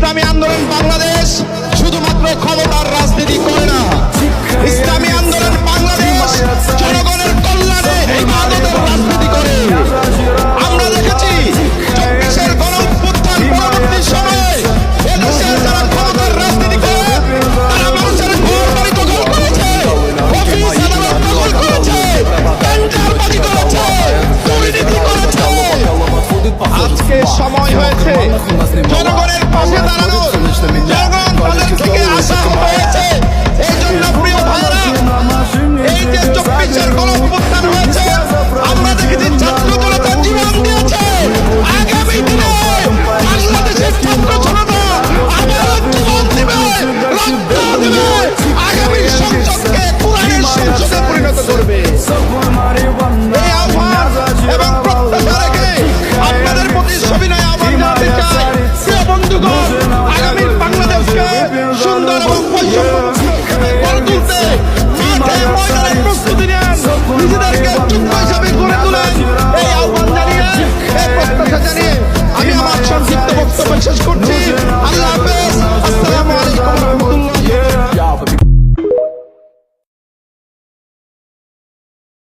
ইসলামী আন্দোলন বাংলাদেশ শুধুমাত্র ক্ষমতার রাজনীতি করে না। ইসলামী আন্দোলন বাংলাদেশ জনগণের কল্যাণে ইবাদতের রাজনীতি করে। আমরা দেখেছি 24-এর গণঅভ্যুত্থান পরবর্তী সময়ে এদেশের যারা ক্ষমতার রাজনীতি করে তারা মানুষের ঘর বাড়ি দখল করেছে, অফিস আদালত দখল করেছে, টেন্ডারবাজি করেছে, দুর্নীতি করেছে। আজকে সময় হয়েছে জনগণের পাশে দাঁড়ানোর। জনগণ তাদের থেকে আশা হয়েছে। এই জন্য প্রিয় ভাইরা, এই যে 24-এর গণঅভ্যুত্থান হয়েছে, আমরা দেখেছি ছাত্র জনতা জীবন দিয়েছে। আগামী দিনে বাংলাদেশের ছাত্র জনতা আবারও জীবন দিবে, রক্ত দিবে, আগামী সংসদকে কোরআনের সংসদে পরিণত করবে। এই আহ্বান এবং প্রত্যাশা রেখে আপনাদের প্রতি সবিনয় আহ্বান জানাতে চাই। প্রিয় বন্ধুগণ, আগামী বাংলাদেশকে সুন্দর এবং বৈষম্যমুক্ত গড়ে তুলতে মাঠে ময়দানে প্রস্তুতি নেন, নিজেদেরকে যোগ্য হিসাবে গড়ে তোলেন। এই আহ্বান জানিয়ে, এই প্রত্যাশা জানিয়ে আমি আমার সংক্ষিপ্ত বক্তব্য শেষ করছি। আল্লাহ হাফেজ।